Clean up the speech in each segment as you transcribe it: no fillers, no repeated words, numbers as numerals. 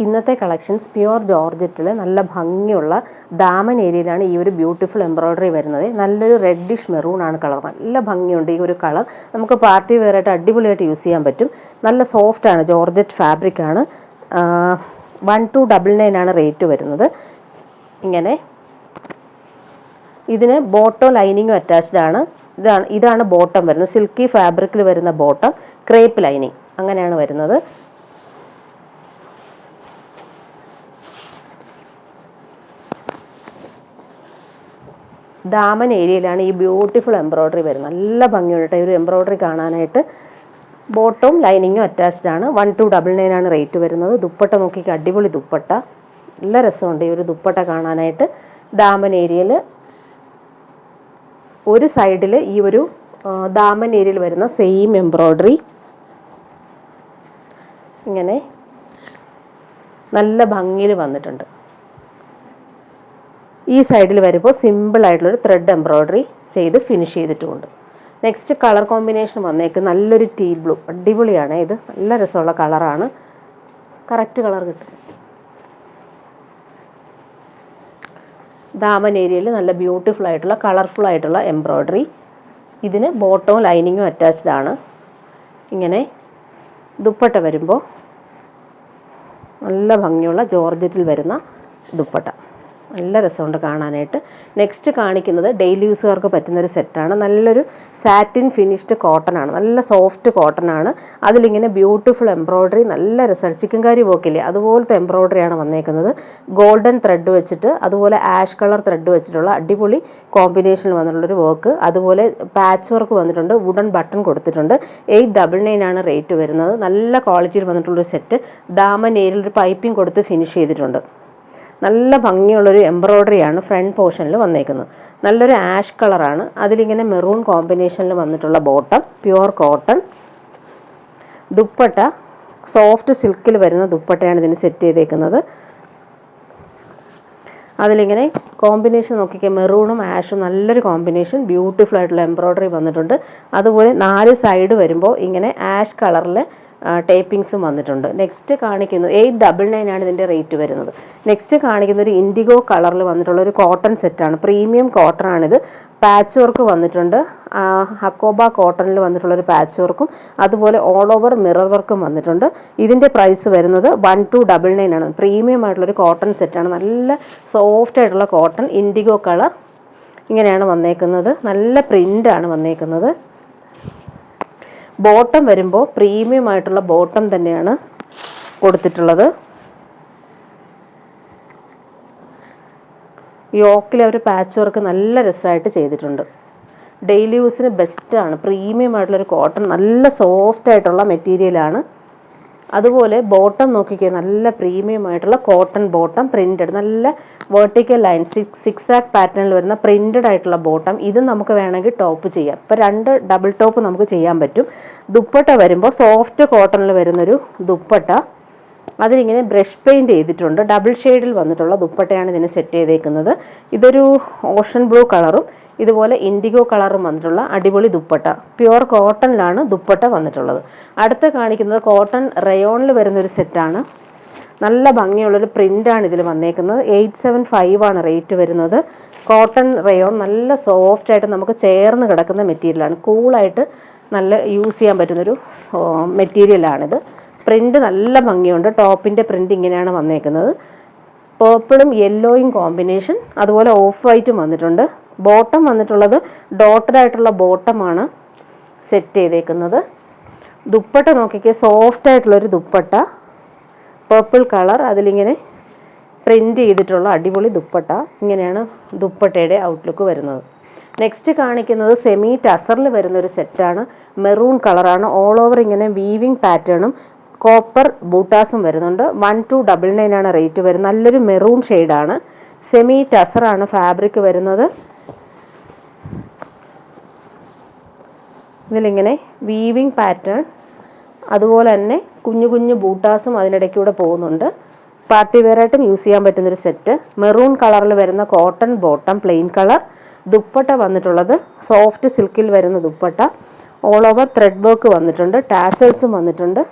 ഇന്നത്തെ collections pure ജോർജറ്റിൽ നല്ല ഭംഗിയുള്ള ദാമൻ ഏരിയയിലാണ് ഈ ഒരു ബ്യൂട്ടിഫുൾ എംബ്രോയ്ഡറി വരുന്നത്. നല്ലൊരു റെഡിഷ് മെറൂൺ ആണ് കളർ. നല്ല ഭംഗിയുണ്ട് ഈ ഒരു കളർ. നമുക്ക് പാർട്ടി വെയർ ആയിട്ട് അടിപൊളിയായിട്ട് യൂസ് ചെയ്യാൻ പറ്റും. നല്ല സോഫ്റ്റ് ആണ്, ജോർജറ്റ് ഫാബ്രിക് ആണ്. 1299 ആണ് റേറ്റ് വരുന്നത്. ഇങ്ങനെ ഇതിന് ബോട്ടം ലൈനിങ്ങും അറ്റാച്ച്ഡ് ആണ്. ഇതാണ് ബോട്ടം വരുന്നത്. സിൽക്കി ഫാബ്രിക്കിൽ വരുന്ന ബോട്ടം, ക്രേപ്പ് ലൈനിങ് അങ്ങനെയാണ് വരുന്നത്. ദാമൻ ഏരിയയിലാണ് ഈ ബ്യൂട്ടിഫുൾ എംബ്രോയ്ഡറി വരുന്നത്. നല്ല ഭംഗിയുണ്ട് ഈ ഒരു എംബ്രോയ്ഡറി കാണാനായിട്ട്. ബോട്ടവും ലൈനിങ്ങും അറ്റാച്ച്ഡ് ആണ്. 1299 ആണ് റേറ്റ് വരുന്നത്. ദുപ്പട്ട നോക്കിക്ക്, അടിപൊളി ദുപ്പട്ട. നല്ല രസമുണ്ട് ഈ ഒരു ദുപ്പട്ട കാണാനായിട്ട്. ദാമൻ ഏരിയയിൽ ഒരു സൈഡിൽ ഈ ഒരു ദാമൻ ഏരിയയിൽ വരുന്ന സെയിം എംബ്രോയ്ഡറി ഇങ്ങനെ നല്ല ഭംഗിയിൽ വന്നിട്ടുണ്ട്. ഈ സൈഡിൽ വരുമ്പോൾ സിമ്പിളായിട്ടുള്ളൊരു ത്രെഡ് എംബ്രോയ്ഡറി ചെയ്ത് ഫിനിഷ് ചെയ്തിട്ടുമുണ്ട്. നെക്സ്റ്റ് കളർ കോമ്പിനേഷൻ വന്നേക്ക് നല്ലൊരു ടീൽ ബ്ലൂ. അടിപൊളിയാണ് ഇത്. നല്ല രസമുള്ള കളറാണ്. കറക്റ്റ് കളർ കിട്ടും. ദാമൻ ഏരിയയിൽ നല്ല ബ്യൂട്ടിഫുൾ ആയിട്ടുള്ള കളർഫുൾ ആയിട്ടുള്ള എംബ്രോയ്ഡറി. ഇതിന് ബോട്ടവും ലൈനിങ്ങും അറ്റാച്ച്ഡ് ആണ്. ഇങ്ങനെ ദുപ്പട്ട വരുമ്പോൾ നല്ല ഭംഗിയുള്ള ജോർജറ്റിൽ വരുന്ന ദുപ്പട്ട. നല്ല രസമുണ്ട് കാണാനായിട്ട്. നെക്സ്റ്റ് കാണിക്കുന്നത് ഡെയിലി യൂസുകാർക്ക് പറ്റുന്നൊരു സെറ്റാണ്. നല്ലൊരു സാറ്റിൻ ഫിനിഷ്ഡ് കോട്ടൺ ആണ്. നല്ല സോഫ്റ്റ് കോട്ടൺ ആണ്. അതിലിങ്ങനെ ബ്യൂട്ടിഫുൾ എംബ്രോയ്ഡറി, നല്ല രസമാണ്. ചിക്കൻ കറി വർക്കില്ലേ അതുപോലത്തെ എംബ്രോയ്ഡറിയാണ് വന്നേക്കുന്നത്. ഗോൾഡൻ ത്രെഡ് വെച്ചിട്ട് അതുപോലെ ആഷ് കളർ ത്രെഡ് വെച്ചിട്ടുള്ള അടിപൊളി കോമ്പിനേഷനിൽ വന്നിട്ടുള്ളൊരു വർക്ക്. അതുപോലെ പാച്ച് വർക്ക് വന്നിട്ടുണ്ട്. വുഡൻ ബട്ടൺ കൊടുത്തിട്ടുണ്ട്. 899 ആണ് റേറ്റ് വരുന്നത്. നല്ല ക്വാളിറ്റിയിൽ വന്നിട്ടുള്ളൊരു സെറ്റ്. ദാമൻ ഏരിയയിൽ ഒരു പൈപ്പിംഗ് കൊടുത്ത് ഫിനിഷ് ചെയ്തിട്ടുണ്ട്. നല്ല ഭംഗിയുള്ളൊരു എംബ്രോയ്ഡറിയാണ് ഫ്രണ്ട് പോർഷനിൽ വന്നേക്കുന്നത്. നല്ലൊരു ആഷ് കളറാണ്. അതിലിങ്ങനെ മെറൂൺ കോമ്പിനേഷനിൽ വന്നിട്ടുള്ള bottom, pure cotton. Dupatta soft സിൽക്കിൽ വരുന്ന ദുപ്പട്ടയാണ് ഇതിന് സെറ്റ് ചെയ്തേക്കുന്നത്. അതിലിങ്ങനെ കോമ്പിനേഷൻ നോക്കിക്കുക, മെറൂണും ആഷും നല്ലൊരു കോമ്പിനേഷൻ. ബ്യൂട്ടിഫുൾ ആയിട്ടുള്ള എംബ്രോയ്ഡറി വന്നിട്ടുണ്ട്. അതുപോലെ 4 സൈഡ് വരുമ്പോൾ ഇങ്ങനെ ആഷ് കളറിൽ ടേപ്പിങ്സും വന്നിട്ടുണ്ട്. നെക്സ്റ്റ് കാണിക്കുന്നത് 899 ആണ് ഇതിൻ്റെ റേറ്റ് വരുന്നത്. നെക്സ്റ്റ് കാണിക്കുന്ന ഒരു ഇൻഡിഗോ കളറിൽ വന്നിട്ടുള്ള ഒരു കോട്ടൺ സെറ്റാണ്. പ്രീമിയം കോട്ടൺ ആണിത്. പാച്ച് വർക്ക് വന്നിട്ടുണ്ട്. ഹക്കോബ കോട്ടണിൽ വന്നിട്ടുള്ളൊരു പാച്ച് വർക്കും അതുപോലെ ഓൾ ഓവർ മിറർ വർക്കും വന്നിട്ടുണ്ട്. ഇതിൻ്റെ പ്രൈസ് വരുന്നത് 1299 ആണ്. പ്രീമിയം ആയിട്ടുള്ളൊരു കോട്ടൺ സെറ്റാണ്. നല്ല സോഫ്റ്റ് ആയിട്ടുള്ള കോട്ടൺ, ഇൻഡിഗോ കളർ. ഇങ്ങനെയാണ് വന്നേക്കുന്നത്. നല്ല പ്രിൻ്റാണ് വന്നേക്കുന്നത്. ബോട്ടം വരുമ്പോൾ പ്രീമിയം ആയിട്ടുള്ള ബോട്ടം തന്നെയാണ് കൊടുത്തിട്ടുള്ളത്. യോക്കിൽ അവർ പാച്ച് വർക്ക് നല്ല രസമായിട്ട് ചെയ്തിട്ടുണ്ട്. ഡെയിലി യൂസിന് ബെസ്റ്റാണ്. പ്രീമിയം ആയിട്ടുള്ളൊരു കോട്ടൺ, നല്ല സോഫ്റ്റ് ആയിട്ടുള്ള മെറ്റീരിയലാണ്. അതുപോലെ ബോട്ടം നോക്കിക്കേ, നല്ല പ്രീമിയം ആയിട്ടുള്ള കോട്ടൺ ബോട്ടം, പ്രിൻറ്റഡ്, നല്ല വെർട്ടിക്കൽ ലൈൻ, സിക്സാക് പാറ്റേണിൽ വരുന്ന പ്രിൻറ്റഡ് ആയിട്ടുള്ള ബോട്ടം. ഇത് നമുക്ക് വേണമെങ്കിൽ ടോപ്പ് ചെയ്യാം. ഇപ്പോൾ 2 ഡബിൾ ടോപ്പ് നമുക്ക് ചെയ്യാൻ പറ്റും. ദുപ്പട്ട വരുമ്പോൾ സോഫ്റ്റ് കോട്ടണിൽ വരുന്നൊരു ദുപ്പട്ട. അതിലിങ്ങനെ ബ്രഷ് പെയിൻറ്റ് ചെയ്തിട്ടുണ്ട്. ഡബിൾ ഷെയ്ഡിൽ വന്നിട്ടുള്ള ദുപ്പട്ടയാണ് ഇതിന് സെറ്റ് ചെയ്തേക്കുന്നത്. ഇതൊരു ഓഷൻ ബ്ലൂ കളറും ഇതുപോലെ ഇൻഡിഗോ കളറും വന്നിട്ടുള്ള അടിപൊളി ദുപ്പട്ട. പ്യുവർ കോട്ടണിലാണ് ദുപ്പട്ട വന്നിട്ടുള്ളത്. അടുത്ത് കാണിക്കുന്നത് കോട്ടൺ റയോണിൽ വരുന്നൊരു സെറ്റാണ്. നല്ല ഭംഗിയുള്ളൊരു പ്രിൻ്റാണ് ഇതിൽ വന്നേക്കുന്നത്. 875 ആണ് റേറ്റ് വരുന്നത്. കോട്ടൺ റയോൺ നല്ല സോഫ്റ്റായിട്ട് നമുക്ക് ചേർന്ന് കിടക്കുന്ന മെറ്റീരിയലാണ്. കൂളായിട്ട് നല്ല യൂസ് ചെയ്യാൻ പറ്റുന്നൊരു മെറ്റീരിയലാണിത്. പ്രിൻ്റ് നല്ല ഭംഗിയുണ്ട്. ടോപ്പിൻ്റെ പ്രിൻ്റ് ഇങ്ങനെയാണ് വന്നേക്കുന്നത്. പേർപ്പിളും യെല്ലോയും കോമ്പിനേഷൻ, അതുപോലെ ഓഫ് വൈറ്റും വന്നിട്ടുണ്ട്. ബോട്ടം വന്നിട്ടുള്ളത് ഡോട്ടഡ് ആയിട്ടുള്ള ബോട്ടമാണ് സെറ്റ് ചെയ്തേക്കുന്നത്. ദുപ്പട്ട നോക്കിക്കേ, സോഫ്റ്റ് ആയിട്ടുള്ളൊരു ദുപ്പട്ട, പേർപ്പിൾ കളർ. അതിലിങ്ങനെ പ്രിൻ്റ് ചെയ്തിട്ടുള്ള അടിപൊളി ദുപ്പട്ട. ഇങ്ങനെയാണ് ദുപ്പട്ടയുടെ ഔട്ട്ലുക്ക് വരുന്നത്. നെക്സ്റ്റ് കാണിക്കുന്നത് സെമി ടസറിൽ വരുന്നൊരു സെറ്റാണ്. മെറൂൺ കളറാണ്. ഓൾ ഓവർ ഇങ്ങനെ വീവിങ് പാറ്റേണും കോപ്പർ ബൂട്ടാസും വരുന്നുണ്ട്. 1299 ആണ് റേറ്റ് വരുന്നത്. നല്ലൊരു മെറൂൺ ഷെയ്ഡാണ്. സെമി ടസറാണ് ഫാബ്രിക് വരുന്നത്. ഇതിലിങ്ങനെ വീവിങ് പാറ്റേൺ, അതുപോലെ തന്നെ കുഞ്ഞു കുഞ്ഞു ബൂട്ടാസും അതിനിടയ്ക്കൂടെ പോകുന്നുണ്ട്. പാർട്ടി വെയറായിട്ടും യൂസ് ചെയ്യാൻ പറ്റുന്നൊരു സെറ്റ്. മെറൂൺ കളറിൽ വരുന്ന cotton bottom, plain colour. Dupatta വന്നിട്ടുള്ളത് സോഫ്റ്റ് സിൽക്കിൽ വരുന്ന dupatta. All over thread work വന്നിട്ടുണ്ട്. ടാസൽസും വന്നിട്ടുണ്ട്.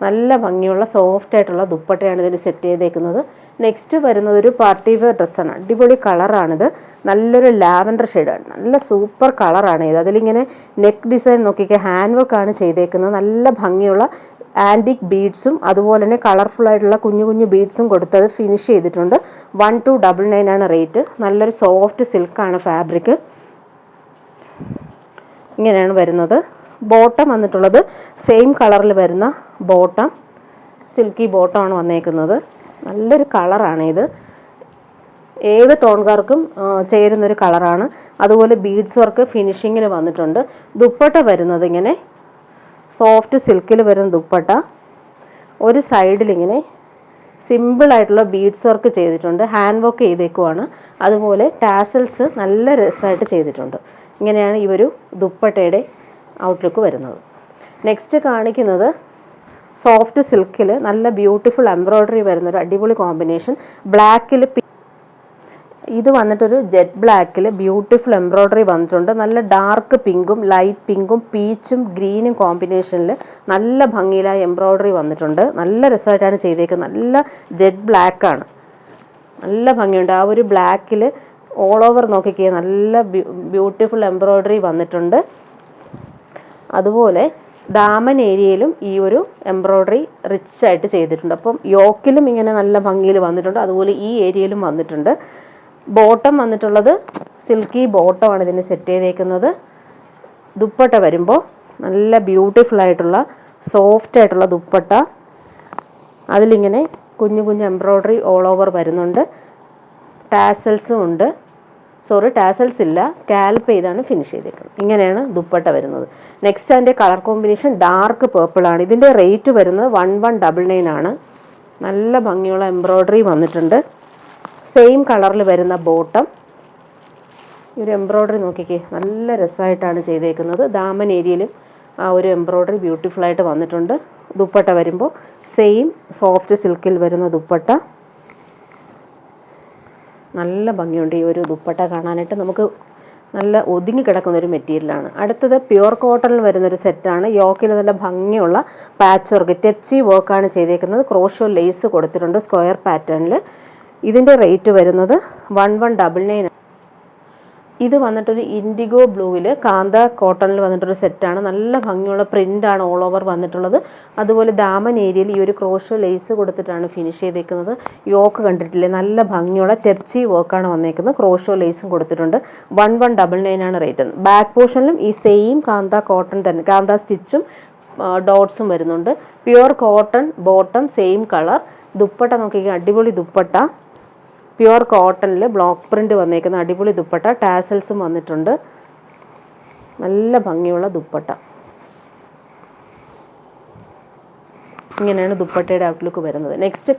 നല്ല ഭംഗിയുള്ള സോഫ്റ്റ് ആയിട്ടുള്ള ദുപ്പട്ടയാണ് ഇതിന് സെറ്റ് ചെയ്തേക്കുന്നത്. നെക്സ്റ്റ് വരുന്നത് ഒരു പാർട്ടി വെയർ ഡ്രസ്സാണ്. അടിപൊളി കളറാണിത്. നല്ലൊരു ലാവൻഡർ ഷെയ്ഡാണ്. നല്ല സൂപ്പർ കളറാണ് ഇത്. അതിലിങ്ങനെ നെക്ക് ഡിസൈൻ നോക്കിക്കുക, ഹാൻഡ് വർക്കാണ് ചെയ്തേക്കുന്നത്. നല്ല ഭംഗിയുള്ള ആൻറ്റിക് ബീഡ്സും അതുപോലെ തന്നെ കളർഫുൾ ആയിട്ടുള്ള കുഞ്ഞു കുഞ്ഞു ബീഡ്സും കൊടുത്തത് ഫിനിഷ് ചെയ്തിട്ടുണ്ട്. 1299 ആണ് റേറ്റ്. നല്ലൊരു സോഫ്റ്റ് സിൽക്കാണ് ഫാബ്രിക്. ഇങ്ങനെയാണ് വരുന്നത്. ബോട്ടം വന്നിട്ടുള്ളത് സെയിം കളറിൽ വരുന്ന ബോട്ടം, സിൽക്കി ബോട്ടമാണ് വന്നേക്കുന്നത്. നല്ലൊരു കളറാണ് ഇത്. ഏത് ടോൺകാർക്കും ചേരുന്നൊരു കളറാണ്. അതുപോലെ ബീഡ്സ് വർക്ക് ഫിനിഷിങ്ങിൽ വന്നിട്ടുണ്ട്. ദുപ്പട്ട വരുന്നത് ഇങ്ങനെ സോഫ്റ്റ് സിൽക്കിൽ വരുന്ന ദുപ്പട്ട. ഒരു സൈഡിലിങ്ങനെ സിമ്പിളായിട്ടുള്ള ബീഡ്സ് വർക്ക് ചെയ്തിട്ടുണ്ട്. ഹാൻഡ് വർക്ക് ചെയ്തേക്കുവാണ്. അതുപോലെ ടാസൽസ് നല്ല രസമായിട്ട് ചെയ്തിട്ടുണ്ട്. ഇങ്ങനെയാണ് ഈ ഒരു ദുപ്പട്ടയുടെ ഔട്ട്ലുക്ക് വരുന്നത്. നെക്സ്റ്റ് കാണിക്കുന്നത് സോഫ്റ്റ് സിൽക്കിൽ നല്ല ബ്യൂട്ടിഫുൾ എംബ്രോയ്ഡറി വരുന്നൊരു അടിപൊളി കോമ്പിനേഷൻ. ബ്ലാക്കിൽ ഇത് വന്നിട്ടൊരു ജെറ്റ് ബ്ലാക്കിൽ ബ്യൂട്ടിഫുൾ എംബ്രോയ്ഡറി വന്നിട്ടുണ്ട്. നല്ല ഡാർക്ക് പിങ്കും ലൈറ്റ് പിങ്കും പീച്ചും ഗ്രീനും കോമ്പിനേഷനിൽ നല്ല ഭംഗിയിലായ എംബ്രോയ്ഡറി വന്നിട്ടുണ്ട്. നല്ല രസമായിട്ടാണ് ചെയ്തേക്കുന്നത്. നല്ല ജെറ്റ് ബ്ലാക്കാണ്. നല്ല ഭംഗിയുണ്ട്. ആ ഒരു ബ്ലാക്കിൽ ഓൾ ഓവർ നോക്കിക്കുക, നല്ല ബ്യൂട്ടിഫുൾ എംബ്രോയ്ഡറി വന്നിട്ടുണ്ട്. അതുപോലെ ദാമൻ ഏരിയയിലും ഈ ഒരു എംബ്രോയ്ഡറി റിച്ച് ആയിട്ട് ചെയ്തിട്ടുണ്ട്. അപ്പം യോക്കിലും ഇങ്ങനെ നല്ല ഭംഗിയിൽ വന്നിട്ടുണ്ട്. അതുപോലെ ഈ ഏരിയയിലും വന്നിട്ടുണ്ട്. ബോട്ടം വന്നിട്ടുള്ളത് സിൽക്കി ബോട്ടമാണ് ഇതിന് സെറ്റ് ചെയ്തേക്കുന്നത്. ദുപ്പട്ട വരുമ്പോൾ നല്ല ബ്യൂട്ടിഫുൾ ആയിട്ടുള്ള സോഫ്റ്റ് ആയിട്ടുള്ള ദുപ്പട്ട. അതിലിങ്ങനെ കുഞ്ഞു കുഞ്ഞു എംബ്രോയ്ഡറി ഓൾ ഓവർ വരുന്നുണ്ട്. ടാസൽസും ഉണ്ട്. ടാസൽസ് ഇല്ല, സ്കാൽപ്പ് ചെയ്താണ് ഫിനിഷ് ചെയ്തേക്കുന്നത്. ഇങ്ങനെയാണ് ദുപ്പട്ട വരുന്നത്. നെക്സ്റ്റ് അതിൻ്റെ കളർ കോമ്പിനേഷൻ ഡാർക്ക് പേർപ്പിളാണ്. ഇതിൻ്റെ റേറ്റ് വരുന്നത് 1199 ആണ്. നല്ല ഭംഗിയുള്ള എംബ്രോയ്ഡറി വന്നിട്ടുണ്ട്. സെയിം കളറിൽ വരുന്ന ബോട്ടം. ഈ ഒരു എംബ്രോയ്ഡറി നോക്കിക്കേ, നല്ല രസമായിട്ടാണ് ചെയ്തേക്കുന്നത്. ദാമൻ ഏരിയയിലും ആ ഒരു എംബ്രോയ്ഡറി ബ്യൂട്ടിഫുള്ളായിട്ട് വന്നിട്ടുണ്ട്. ദുപ്പട്ട വരുമ്പോൾ സെയിം സോഫ്റ്റ് സിൽക്കിൽ വരുന്ന ദുപ്പട്ട. നല്ല ഭംഗിയുണ്ട് ഈ ഒരു ദുപ്പട്ട കാണാനായിട്ട്. നമുക്ക് നല്ല ഒതുങ്ങി കിടക്കുന്നൊരു മെറ്റീരിയലാണ്. അടുത്തത് പ്യുവർ കോട്ടണിൽ വരുന്നൊരു സെറ്റാണ്. യോക്കിൽ നല്ല ഭംഗിയുള്ള പാച്ച് വർക്ക് ടെപ്ചി വർക്കാണ് ചെയ്തേക്കുന്നത്. ക്രോഷോ ലേസ് കൊടുത്തിട്ടുണ്ട് സ്ക്വയർ പാറ്റേണിൽ. ഇതിൻ്റെ റേറ്റ് വരുന്നത് 1199. ഇത് വന്നിട്ടൊരു ഇൻഡിഗോ ബ്ലൂവിൽ കാന്ത കോട്ടണിൽ വന്നിട്ടൊരു സെറ്റാണ്. നല്ല ഭംഗിയുള്ള പ്രിൻ്റാണ് ഓൾ ഓവർ വന്നിട്ടുള്ളത്. അതുപോലെ ദാമൻ ഏരിയയിൽ ഈ ഒരു ക്രോഷോ ലേസ് കൊടുത്തിട്ടാണ് ഫിനിഷ് ചെയ്തേക്കുന്നത്. യോക്ക് കണ്ടിട്ടില്ലേ, നല്ല ഭംഗിയുള്ള ടെപ്ചി വർക്കാണ് വന്നേക്കുന്നത്. ക്രോഷോ ലേസും കൊടുത്തിട്ടുണ്ട്. 1199 ആണ് റേറ്റ്. ബാക്ക് പോർഷനിലും ഈ സെയിം കാന്ത കോട്ടൺ തന്നെ, കാന്ത സ്റ്റിച്ചും ഡോട്ട്സും വരുന്നുണ്ട്. Pure cotton bottom, same colour. Dupatta നോക്കിക്കുക, അടിപൊളി ദുപ്പട്ട. പ്യുവർ കോട്ടണിൽ ബ്ലോക്ക് പ്രിൻ്റ് വന്നേക്കുന്ന അടിപൊളി ദുപ്പട്ട. ടാസൽസും വന്നിട്ടുണ്ട്. നല്ല ഭംഗിയുള്ള ദുപ്പട്ട. ഇങ്ങനെയാണ് ദുപ്പട്ടയുടെ ഔട്ട്ലുക്ക് വരുന്നത്. നെക്സ്റ്റ്